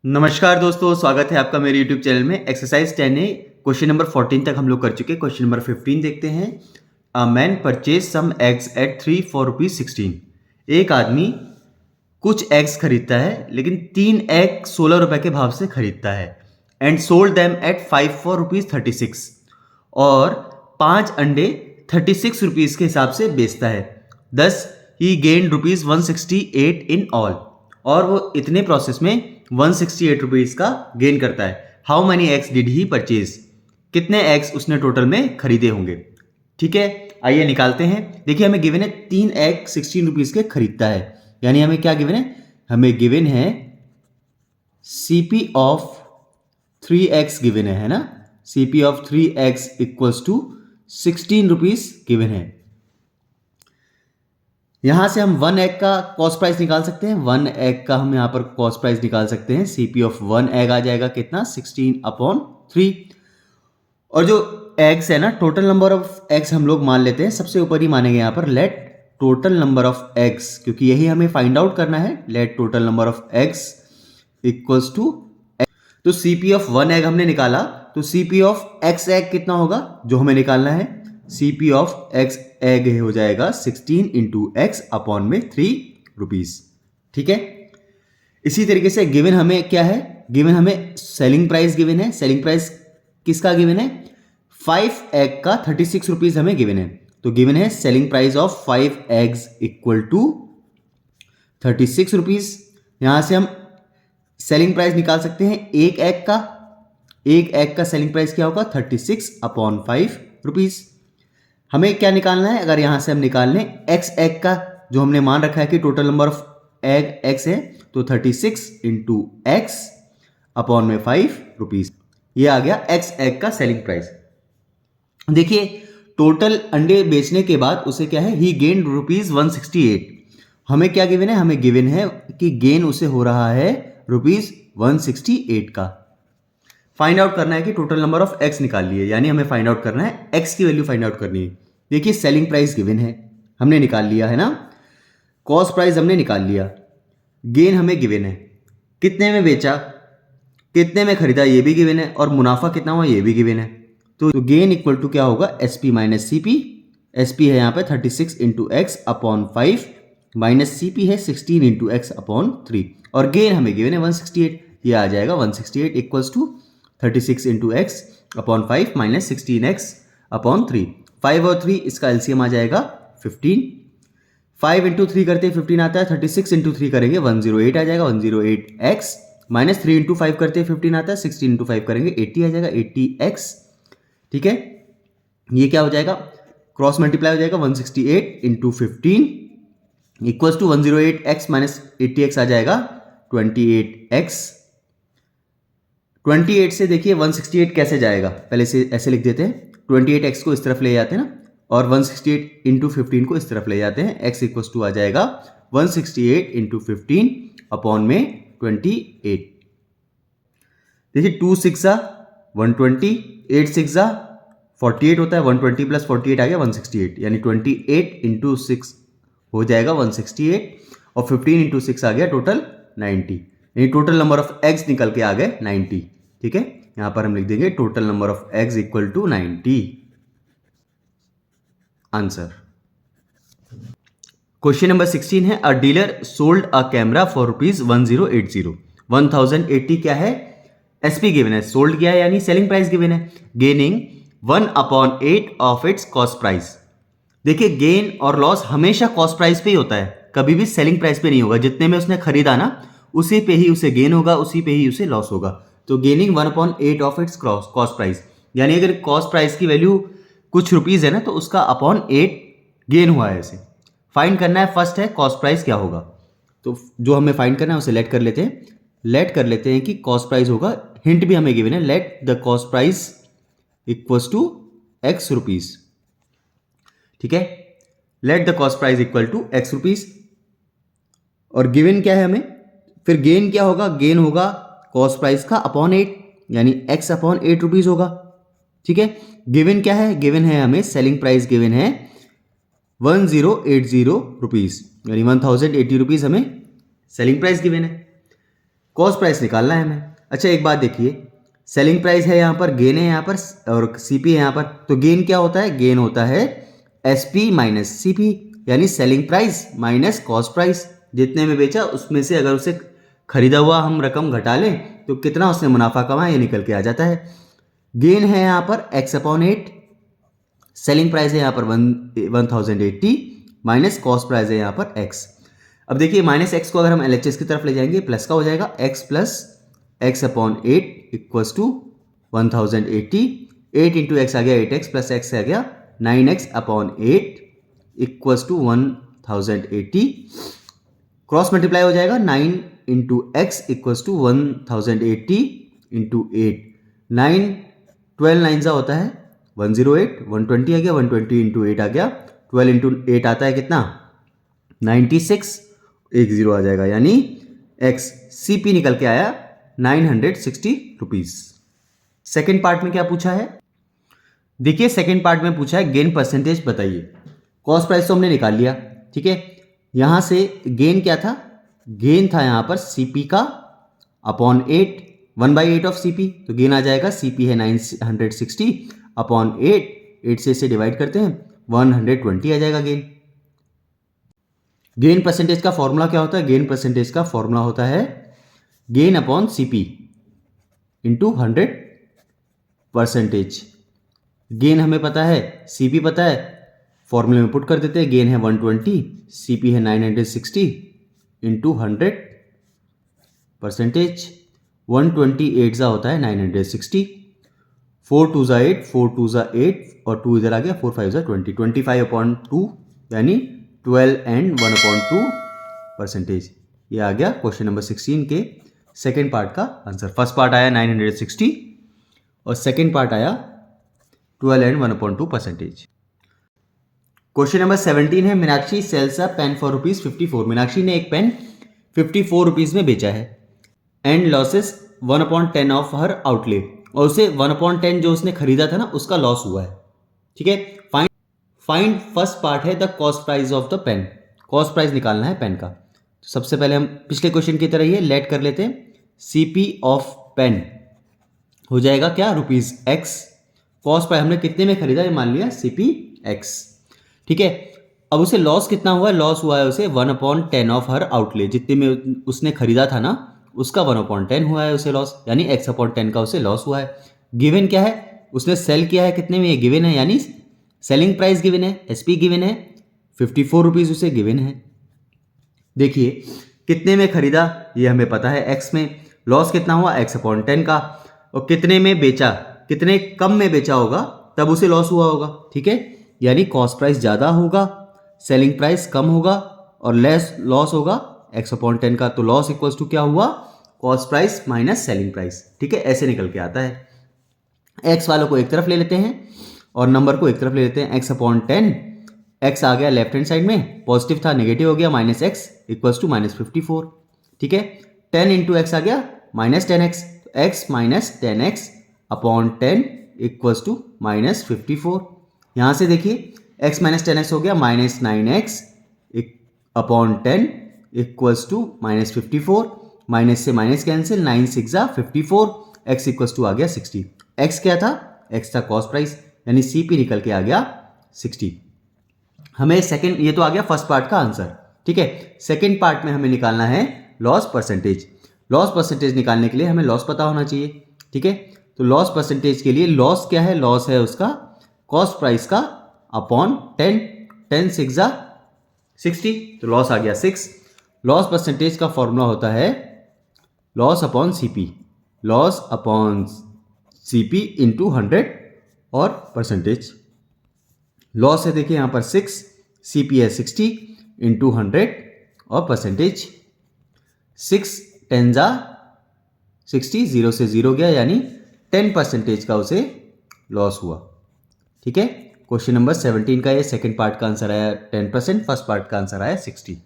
नमस्कार दोस्तों, स्वागत है आपका मेरे यूट्यूब चैनल में। एक्सरसाइज 10 है, क्वेश्चन नंबर 14 तक हम लोग कर चुके हैं। क्वेश्चन नंबर 15 देखते हैं। A man purchase some eggs at 3 for ₹16। एक आदमी कुछ एग्स खरीदता है लेकिन 3 एग 16 रुपए के भाव से खरीदता है and sold them at 5 for ₹36 और 5 अंडे 36 रुपीज के हिसाब से बेचता है। दस ही गेन ₹168 इन ऑल, और वो इतने प्रोसेस में 168 रुपीज का गेन करता है। How many eggs did he purchase? कितने एग्स उसने टोटल में खरीदे होंगे। ठीक है, आइए निकालते हैं। देखिए, हमें गिवन है 3 एग 16 रुपीज के खरीदता है, यानी हमें क्या गिवन है? हमें गिवन है सीपी ऑफ 3x गिवन है ना। CP of 3x equals to 16 rupees given है। यहां से हम 1 एग का कॉस्ट प्राइस निकाल सकते हैं। 1 एग का हम यहां पर कॉस्ट प्राइस निकाल सकते हैं। सीपी ऑफ 1 एग आ जाएगा कितना? 16/3। और जो एग्स है ना, टोटल नंबर ऑफ एग्स हम लोग मान लेते हैं, सबसे ऊपर ही मानेंगे यहां पर। Let total number of eggs, क्योंकि यही हमें फाइंड आउट करना है। Let total number of eggs equals to, तो सीपी ऑफ 1 एग हमने निकाला, तो सीपी ऑफ एक्स एग कितना होगा जो हमें निकालना है? सीपी ऑफ एक्स एग हो जाएगा 16 इंटू एक्स अपॉन में 3 रुपीज। ठीक है, इसी तरीके से गिवन हमें क्या है? गिवन हमें सेलिंग प्राइस गिवन है। सेलिंग प्राइस किसका गिवन है? 5 एग का 36 रुपीज हमें गिवन है। तो गिवन है selling price of 5 eggs equal to 36 rupees. यहां से हम सेलिंग प्राइस निकाल सकते हैं एक एग का। एक एग का सेलिंग प्राइस क्या होगा? 36/5 रुपीज। हमें क्या निकालना है? अगर यहां से हम निकाल लें एक्स एग का, जो हमने मान रखा है कि total number of egg x है, तो 36 इंटू एक्स अपॉन में 5 रुपीज। ये आ गया एक्स एग का सेलिंग प्राइस। देखिए, टोटल अंडे बेचने के बाद उसे क्या है? ही गेन ₹168। हमें क्या गिवन है? हमें गिवन है कि गेन उसे हो रहा है ₹168 का। फाइंड आउट करना है कि टोटल नंबर ऑफ एक्स निकाल लिए, यानी हमें फाइंड आउट करना है एक्स की वैल्यू फाइंड आउट करनी है। देखिए, सेलिंग प्राइस गिवन है, हमने निकाल लिया है ना। कॉस्ट प्राइस हमने निकाल लिया। गेन हमें गिवन है, कितने में बेचा, कितने में खरीदा, ये भी गिवन है, और मुनाफा कितना हुआ ये भी गिवन है। तो गेन इक्वल टू क्या होगा? SP minus CP. एसपी है यहाँ पे 36 into X upon 5, minus CP है 16 इंटू एक्स अपॉन 3, और गेन हमें गिवन है 168। ये आ जाएगा 168 equals to 36 into X upon 5 minus 16x upon 3। 5 और 3 इसका एलसीएम आ जाएगा 15। 5 इंटू 3 करते 15 आता है। 36 इंटू 3 करेंगे 108 आ जाएगा, 108x माइनस 3 इंटू 5 करते 15 आता है। 16 इंटू 5 करेंगे 80 आ जाएगा, 80x। ठीक है, ये क्या हो जाएगा? क्रॉस मल्टीप्लाई हो जाएगा। 168 into 15 equals to 108x minus 80x आ जाएगा 28x। 28 से देखिए 168 कैसे जाएगा, पहले से ऐसे लिख देते हैं। 28x को इस तरफ ले जाते हैं ना, और 168 इंटू 15 को इस तरफ ले जाते हैं। x इक्वल्स टू आ जाएगा 168 इंटू 15 अपॉन में 28। देखिए 2 6 120, 8 6 48 होता है। 120 प्लस 48 आ गया 168, यानी 28 इंटू 6 हो जाएगा 168, और 15 इंटू 6 आ गया टोटल 90। यानी टोटल नंबर ऑफ एग्स निकल के आ गए 90। ठीक है, यहां पर हम लिख देंगे total number of eggs equal to 90। Answer. Question number 16 है, a dealer sold a camera for ₹1080। 1080 क्या है? एसपी गिवन है, सोल्ड किया है यानी सेलिंग प्राइस गिवन है। Gaining 1/8 of its cost price. देखिए, गेन और लॉस हमेशा कॉस्ट प्राइस पे ही होता है, कभी भी सेलिंग प्राइस पे नहीं होगा। जितने में उसने खरीदा ना, उसी पे ही उसे गेन होगा, उसी पे ही उसे लॉस होगा। तो gaining 1/8 of its cost price, यानी अगर कॉस्ट प्राइस की वैल्यू कुछ रुपीज है ना, तो उसका अपॉन 8 गेन हुआ है। इसे फाइंड करना है। फर्स्ट है कॉस्ट प्राइस क्या होगा, तो जो हमें फाइंड करना है उसे लेट कर लेते हैं। लेट कर लेते हैं कि कॉस्ट प्राइस होगा, हिंट भी हमें गिवन है, let the cost price equals to x rupees. ठीक है, let the cost price equal to x rupees, और गिवन क्या है हमें? फिर गेन क्या होगा? गेन होगा कॉस्ट प्राइस का अपॉन 8, यानी x अपॉन 8 रुपीज होगा। ठीक है, गिवन क्या है? गिवन है हमें सेलिंग प्राइस गिवन है 1080 रुपीज, यानी 1080 रुपीज हमें सेलिंग प्राइस गिवन है। कॉस्ट प्राइस निकालना है हमें। अच्छा एक बात देखिए, सेलिंग प्राइस है यहाँ पर, गेन है यहाँ पर और सीपी है यहाँ पर। तो गेन क्या होता है? गेन होता है एसपी माइनस सीपी, यानी selling price minus cost price. जितने में बेचा उसमें से अगर उसे खरीदा हुआ हम रकम घटा लें तो कितना उसने मुनाफा कमाया ये निकल के आ जाता है। गेन है यहाँ पर x/8, सेलिंग प्राइस है यहाँ पर 1080 माइनस कॉस्ट प्राइस है यहाँ पर x। अब देखिए माइनस एक्स को अगर हम एलएचएस की तरफ ले जाएंगे प्लस का हो जाएगा, x plus x/8 equals to 1080, 8 into x आ गया 8x प्लस x आ गया 9x/8 equals to 1080, cross multiply हो जाएगा 9 into X equals to 1080 into 8, 9 12 9 सा होता है 108, 120 आ गया, 120 इंटू 8 आ गया, 12 इंटू 8 आता है कितना 96, एक जीरो आ जाएगा, यानी एक्स सीपी निकल के आया 960 रुपीज। सेकेंड पार्ट में क्या पूछा है? देखिए सेकेंड पार्ट में पूछा है गेन परसेंटेज बताइए। कॉस्ट प्राइस तो हमने निकाल लिया, ठीक है। यहां से गेन क्या था? गेन था यहां पर सीपी का अपॉन 8, 1/8 ऑफ सीपी, तो गेन आ जाएगा सीपी है 960 अपॉन 8 से इसे डिवाइड करते हैं 120 आ जाएगा गेन। गेन परसेंटेज का फॉर्मूला क्या होता है? गेन परसेंटेज का फॉर्मूला होता है gain upon CP into 100%। Gain हमें पता है, सीपी पता है, फॉर्मूले में पुट कर देते हैं। गेन है 120, सीपी है 960 इंटू 100%। 128 सा होता है 960, 4 2 सा 8, 4 2 सा 8 और 2 इधर आ गया, 4 5 सा 20, 25/2 यानी 12 एंड 1/2%। ये आ गया क्वेश्चन नंबर 16 के सेकेंड पार्ट का आंसर। फर्स्ट पार्ट आया 960 और सेकेंड पार्ट आया 12 एंड 1/2%। क्वेश्चन नंबर 17 है, Meenakshi sells a pen for ₹54। Meenakshi ने एक पेन 54 रुपीज में बेचा है and losses 1/10 of her outlay, और उसे 1/10 जो उसने खरीदा था ना उसका लॉस हुआ है, ठीक है। फाइंड फर्स्ट पार्ट है the cost price of the pen. Cost price निकालना है पेन का। तो सबसे पहले हम पिछले क्वेश्चन की तरह ही लेट कर लेते हैं, सीपी ऑफ पेन हो जाएगा क्या ₹x। कॉस्ट प्राइस हमने कितने में खरीदा ये मान लिया सीपी x, ठीक है। अब उसे लॉस कितना हुआ है? लॉस हुआ है उसे 1/10 ऑफ हर आउटले, जितने में उसने खरीदा था ना उसका 1/10 हुआ है उसे लॉस, यानी x/10 का उसे लॉस हुआ है। गिवन क्या है? उसने सेल किया है कितने में, ये गिवन है, यानी सेलिंग प्राइस गिवन है, एसपी गिवन है, 54 रुपीज उसे गिवन है। देखिए कितने में खरीदा ये हमें पता है x में, लॉस कितना हुआ x/10 का, और कितने में बेचा, कितने कम में बेचा होगा तब उसे लॉस हुआ होगा, ठीक है। यानी कॉस्ट प्राइस ज़्यादा होगा, सेलिंग प्राइस कम होगा और लेस लॉस होगा x/10 का, तो लॉस इक्वल्स टू क्या हुआ? Cost price minus selling price, ठीक है। ऐसे निकल के आता है। x वालों को एक तरफ ले लेते हैं और नंबर को एक तरफ ले लेते हैं। x/10, x आ गया लेफ्ट हैंड साइड में, पॉजिटिव था नेगेटिव हो गया, माइनस एक्स इक्वल्स टू -54, ठीक है। 10 इंटू एक्स आ गया -10x, x minus 10x upon 10 equals to -54। यहां से देखिए x माइनस 10x हो गया -9x upon 10 equals to -54, minus से minus cancel, 9 6 54, x equals to आ गया 60। x क्या था? x था कॉस्ट प्राइस, यानी सीपी निकल के आ गया 60। हमें सेकंड, ये तो आ गया फर्स्ट पार्ट का आंसर, ठीक है। सेकंड पार्ट में हमें निकालना है लॉस परसेंटेज। लॉस परसेंटेज निकालने के लिए हमें लॉस पता होना चाहिए, ठीक है। तो लॉस परसेंटेज के लिए लॉस क्या है? लॉस है उसका कॉस्ट प्राइस का अपॉन 10, 10 6 60, तो लॉस आ गया 6। लॉस परसेंटेज का फॉर्मूला होता है loss upon CP, loss upon CP into 100 और परसेंटेज। लॉस है देखिए यहां पर 6, सीपी है 60 इंटू 100 और परसेंटेज। 6 10 60, 0 से 0 गया, यानी 10% का उसे लॉस हुआ, ठीक है। क्वेश्चन नंबर 17 का ये सेकंड पार्ट का आंसर आया 10%, फर्स्ट पार्ट का आंसर आया 60।